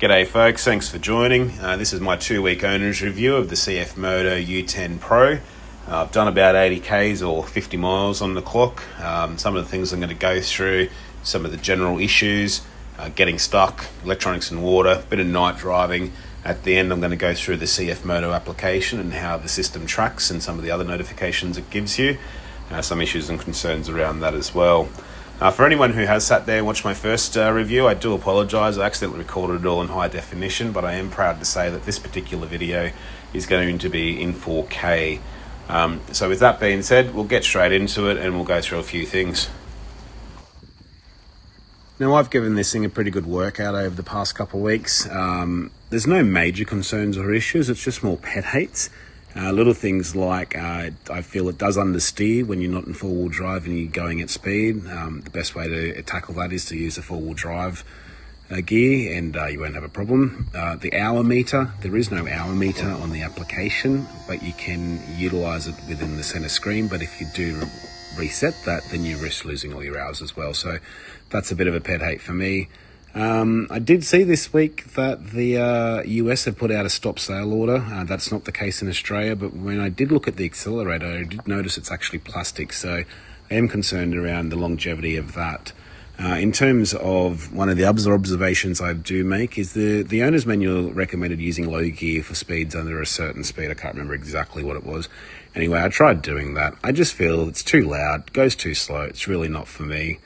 G'day folks, thanks for joining. This is my 2-week owner's review of the CFMOTO U10 Pro. I've done about 80 Ks or 50 miles on the clock. Some of the things I'm going to go through, some of the general issues, getting stuck, electronics and water, bit of night driving. At the end I'm going to go through the CFMOTO application and how the system tracks and some of the other notifications it gives you. Some issues and concerns around that as well. For anyone who has sat there and watched my first review, I do apologise. I accidentally recorded it all in high definition, but I am proud to say that this particular video is going to be in 4K. So with that being said, we'll get straight into it and we'll go through a few things. Now, I've given this thing a pretty good workout over the past couple of weeks. There's no major concerns or issues, it's just more pet hates. Little things like I feel it does understeer when you're not in four-wheel drive and you're going at speed. The best way to tackle that is to use a four-wheel drive gear and you won't have a problem. The hour meter, there is no hour meter on the application, but you can utilise it within the centre screen. But if you do reset that, then you risk losing all your hours as well. So that's a bit of a pet hate for me. I did see this week that the US have put out a stop sale order. That's not the case in Australia, but when I did look at the accelerator, I did notice it's actually plastic, so I am concerned around the longevity of that. In terms of one of the other observations I do make is the owner's manual recommended using low gear for speeds under a certain speed. I can't remember exactly what it was. Anyway, I tried doing that. I just feel it's too loud, goes too slow. It's really not for me.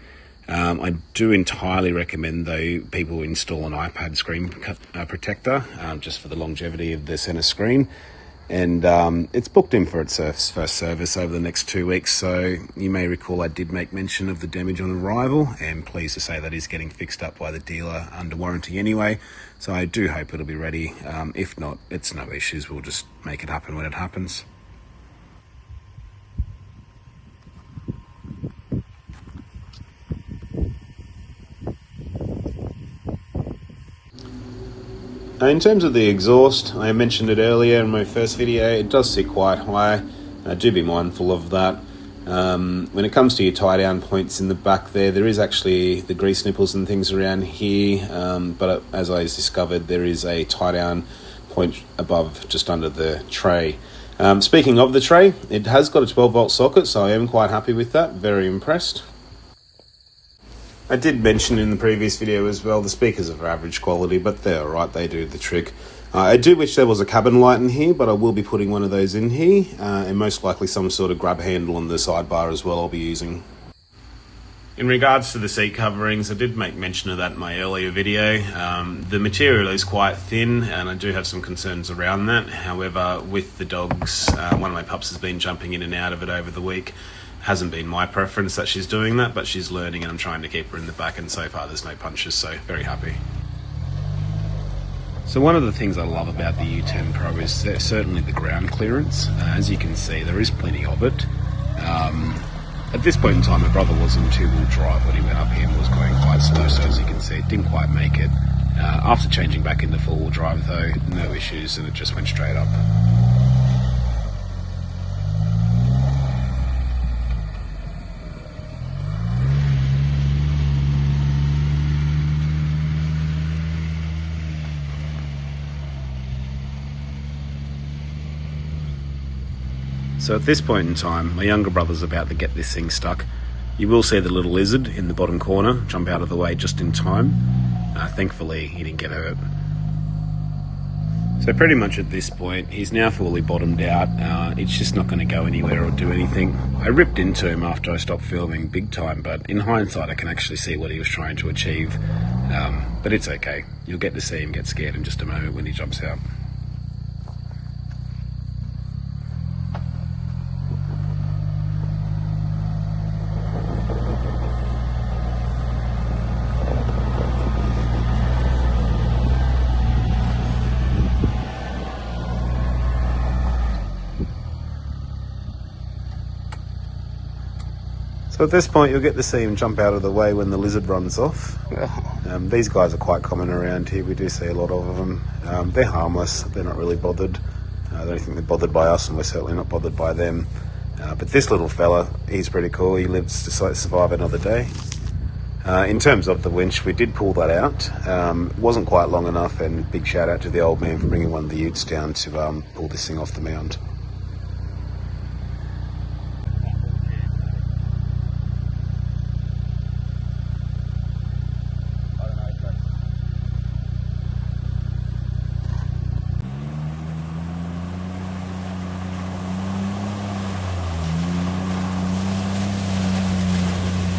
I do entirely recommend, though, people install an iPad screen protector just for the longevity of the center screen. And it's booked in for its first service over the next 2 weeks. So you may recall I did make mention of the damage on arrival, and pleased to say that is getting fixed up by the dealer under warranty anyway. So I do hope it'll be ready. If not, it's no issues. We'll just make it happen when it happens. In terms of the exhaust, I mentioned it earlier in my first video, it does sit quite high. Do be mindful of that. When it comes to your tie down points in the back there is actually the grease nipples and things around here, but as I discovered, there is a tie down point above, just under the tray. Speaking of the tray, it has got a 12-volt socket, so I am quite happy with that, very impressed. I did mention in the previous video as well, the speakers are of average quality, but they're alright, they do the trick. I do wish there was a cabin light in here, but I will be putting one of those in here, and most likely some sort of grab handle on the sidebar as well I'll be using. In regards to the seat coverings, I did make mention of that in my earlier video. The material is quite thin, and I do have some concerns around that. However, with the dogs, one of my pups has been jumping in and out of it over the week. Hasn't been my preference that she's doing that, but she's learning and I'm trying to keep her in the back, and so far there's no punches, so very happy. So one of the things I love about the U10 Pro is certainly the ground clearance. As you can see, there is plenty of it. At this point in time, my brother was in two-wheel drive when he went up here and was going quite slow, so as you can see, it didn't quite make it. After changing back into four-wheel drive though, no issues, and it just went straight up. So at this point in time, my younger brother's about to get this thing stuck. You will see the little lizard in the bottom corner jump out of the way just in time. Thankfully, he didn't get hurt. So pretty much at this point, he's now fully bottomed out. It's just not going to go anywhere or do anything. I ripped into him after I stopped filming big time, but in hindsight, I can actually see what he was trying to achieve. But it's okay. You'll get to see him get scared in just a moment when he jumps out. So at this point, you'll get to see him jump out of the way when the lizard runs off. These guys are quite common around here. We do see a lot of them. They're harmless. They're not really bothered. I don't think they're bothered by us, and we're certainly not bothered by them. But this little fella, he's pretty cool. He lives to survive another day. In terms of the winch, we did pull that out. It wasn't quite long enough, and big shout out to the old man for bringing one of the utes down to pull this thing off the mound.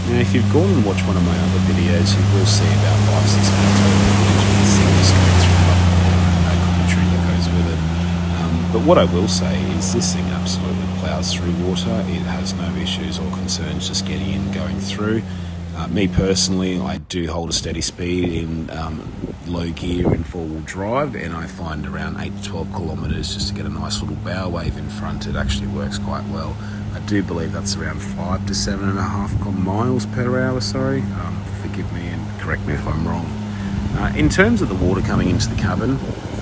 Now, if you've gone and watched one of my other videos, you will see about 5-6 minutes worth of footage of this thing just going through no commentary that goes with it. But what I will say is this thing absolutely ploughs through water. It has no issues or concerns just getting in, going through. Me personally, I do hold a steady speed in low gear in 4-wheel drive, and I find around 8 to 12 kilometres just to get a nice little bow wave in front, it actually works quite well. I do believe that's around 5 to 7.5 miles per hour, sorry. Forgive me and correct me if I'm wrong. In terms of the water coming into the cabin,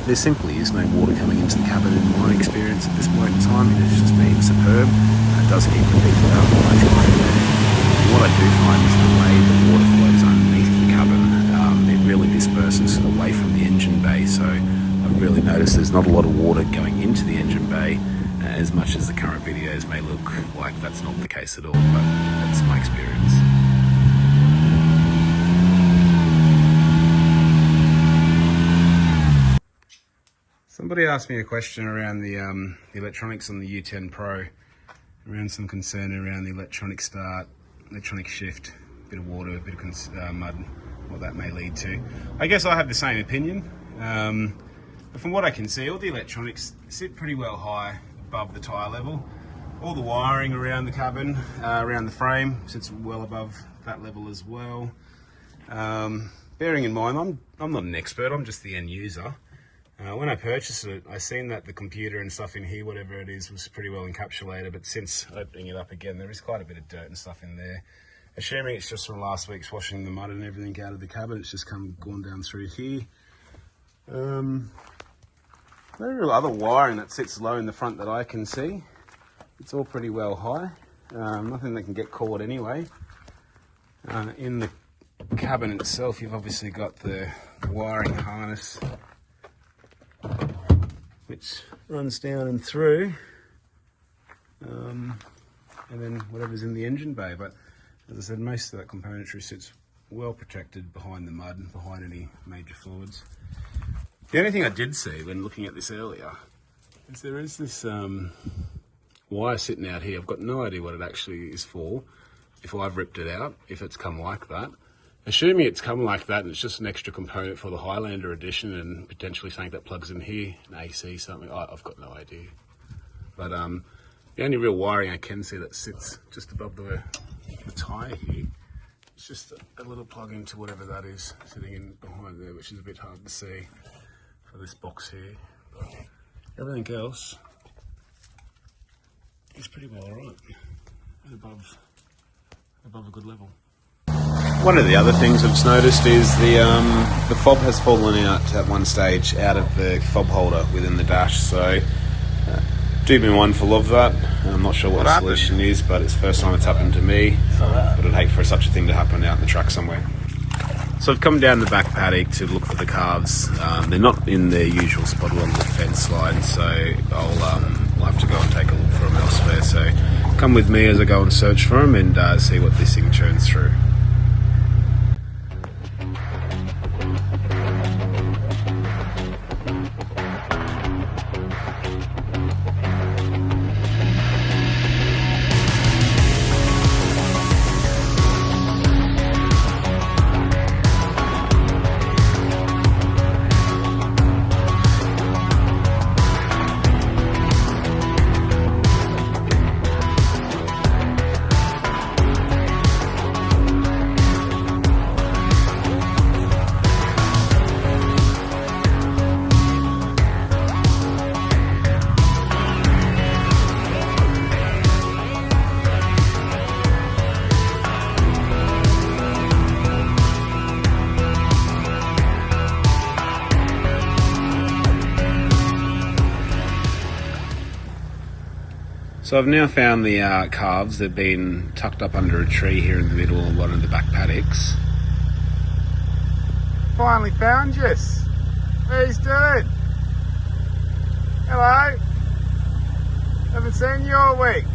there simply is no water coming into the cabin in my experience at this point in time. It has just been superb. It does keep the feet up when I try in there. And what I do find is the way the water flows underneath the cabin, it really disperses away from the engine bay. So I really notice there's not a lot of water going into the engine bay, as much as the current videos may look like that's not the case at all, but that's my experience. Somebody asked me a question around the electronics on the U10 Pro, around some concern around the electronic start, electronic shift, a bit of water, a bit of mud, what that may lead to. I guess I have the same opinion, but from what I can see, all the electronics sit pretty well high above the tyre level. All the wiring around the cabin, around the frame, sits well above that level as well. Bearing in mind, I'm not an expert, I'm just the end user. When I purchased it, I seen that the computer and stuff in here, whatever it is, was pretty well encapsulated, but since opening it up again, there is quite a bit of dirt and stuff in there. Assuming it's just from last week's washing the mud and everything out of the cabin, it's just gone down through here. No real other wiring that sits low in the front that I can see. It's all pretty well high. Nothing that can get caught anyway. In the cabin itself, you've obviously got the wiring harness, which runs down and through, and then whatever's in the engine bay. But as I said, most of that componentry sits well protected behind the mud and behind any major fluids. The only thing I did see when looking at this earlier is there is this wire sitting out here. I've got no idea what it actually is for, if I've ripped it out, if it's come like that. Assuming it's come like that and it's just an extra component for the Highlander edition and potentially something that plugs in here, an AC, something, I've got no idea. But the only real wiring I can see that sits just above the tyre here, it's just a little plug into whatever that is sitting in behind there, which is a bit hard to see for this box here. But everything else is pretty well alright, and above a good level. One of the other things I've noticed is the fob has fallen out at one stage out of the fob holder within the dash, so do be mindful of that. I'm not sure what the solution is, but it's the first time it's happened to me, but I'd hate for such a thing to happen out in the track somewhere. So I've come down the back paddock to look for the calves. They're not in their usual spot along the fence line, so I'll have to go and take a look for them elsewhere. So come with me as I go and search for them and see what this thing churns through. So I've now found the calves. They've been tucked up under a tree here in the middle of one of the back paddocks. finally found Jess. What are you doing? Hello. Haven't seen you all week.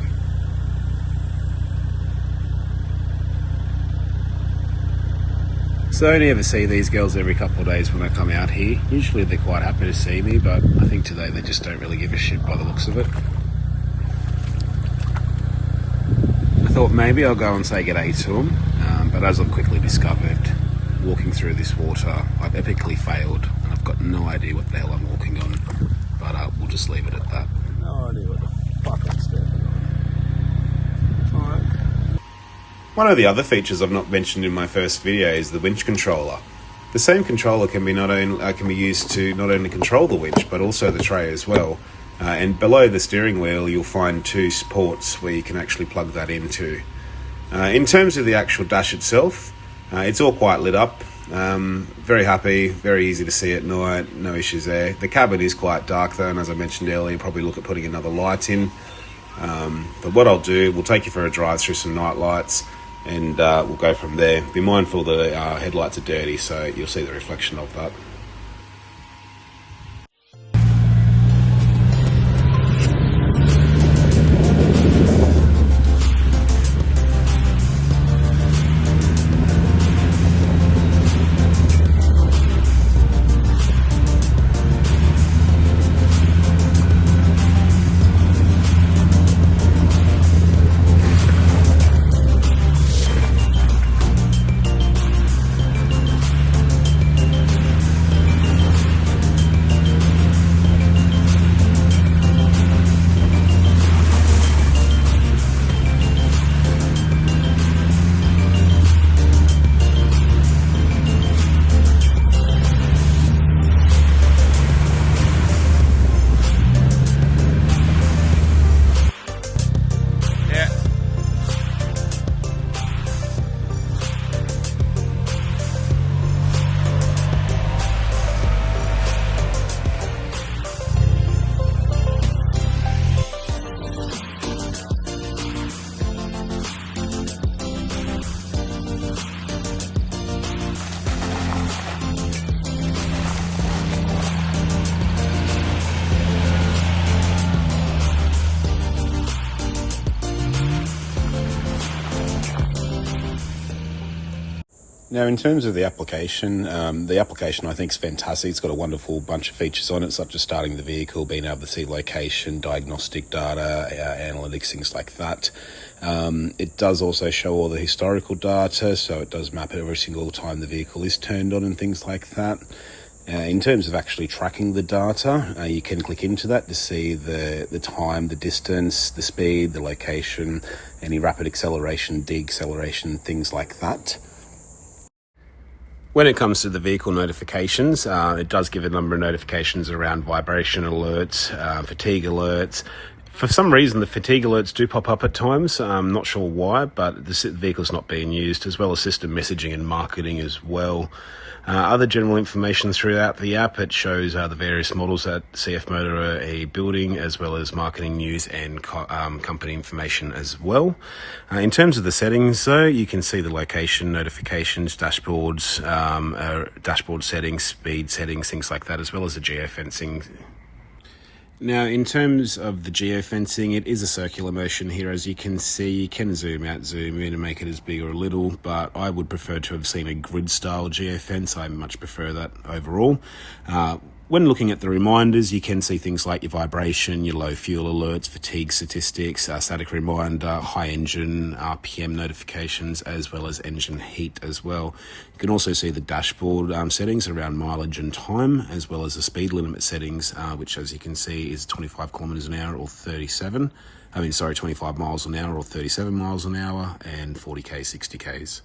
So I only ever see these girls every couple of days when I come out here. Usually they're quite happy to see me, but I think today they just don't really give a shit by the looks of it. I thought maybe I'll go and say g'day to them, but as I've quickly discovered, walking through this water, I've epically failed, and I've got no idea what the hell I'm walking on, but we'll just leave it at that. No idea what the fuck I'm stepping on. Alright. One of the other features I've not mentioned in my first video is the winch controller. The same controller can be used to not only control the winch, but also the tray as well. And below the steering wheel, you'll find two ports where you can actually plug that into. In terms of the actual dash itself, it's all quite lit up. Very happy, very easy to see at night, no issues there. The cabin is quite dark though, and as I mentioned earlier, probably look at putting another light in. But what I'll do, we'll take you for a drive through some night lights, and we'll go from there. Be mindful that the headlights are dirty, so you'll see the reflection of that. Now, in terms of the application I think is fantastic. It's got a wonderful bunch of features on it, such as starting the vehicle, being able to see location, diagnostic data, analytics, things like that. It does also show all the historical data, so it does map it every single time the vehicle is turned on and things like that. In terms of actually tracking the data, you can click into that to see the time, the distance, the speed, the location, any rapid acceleration, deceleration, things like that. When it comes to the vehicle notifications, it does give a number of notifications around vibration alerts, fatigue alerts. For some reason, the fatigue alerts do pop up at times. I'm not sure why, but the vehicle's not being used, as well as system messaging and marketing as well. Other general information throughout the app, it shows the various models that CFMOTO are building, as well as marketing news and company information as well. In terms of the settings, though, you can see the location, notifications, dashboards, dashboard settings, speed settings, things like that, as well as the geofencing. Now, in terms of the geofencing, it is a circular motion here. As you can see, you can zoom out, zoom in and make it as big or a little, but I would prefer to have seen a grid-style geofence. I much prefer that overall. When looking at the reminders, you can see things like your vibration, your low fuel alerts, fatigue statistics, static reminder, high engine RPM notifications, as well as engine heat as well. You can also see the dashboard settings around mileage and time, as well as the speed limit settings, which, as you can see, is 25 kilometers an hour or 25 miles an hour or 37 miles an hour, and 40k, 60k's.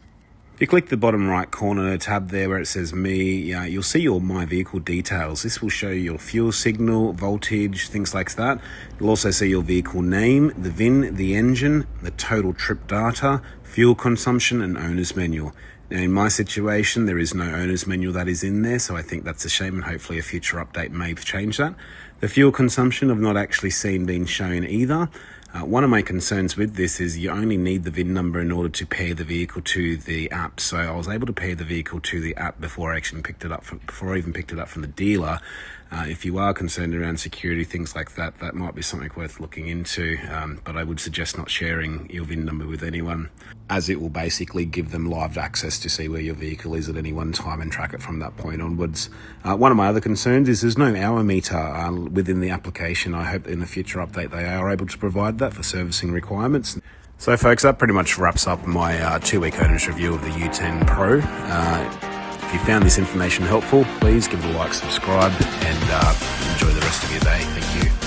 If you click the bottom right corner tab there where it says Me, you'll see your My Vehicle details. This will show your fuel signal, voltage, things like that. You'll also see your vehicle name, the VIN, the engine, the total trip data, fuel consumption, and owner's manual. Now, in my situation, there is no owner's manual that is in there, so I think that's a shame, and hopefully a future update may change that. The fuel consumption I've not actually seen being shown either. One of my concerns with this is you only need the VIN number in order to pair the vehicle to the app. So I was able to pair the vehicle to the app before I actually before I even picked it up from the dealer. If you are concerned around security, things like that, that might be something worth looking into. But I would suggest not sharing your VIN number with anyone, as it will basically give them live access to see where your vehicle is at any one time and track it from that point onwards. One of my other concerns is there's no hour meter within the application. I hope in a future update they are able to provide that for servicing requirements. So folks, that pretty much wraps up my 2-week owner's review of the U10 Pro. If you found this information helpful, please give it a like, subscribe, and enjoy the rest of your day. Thank you.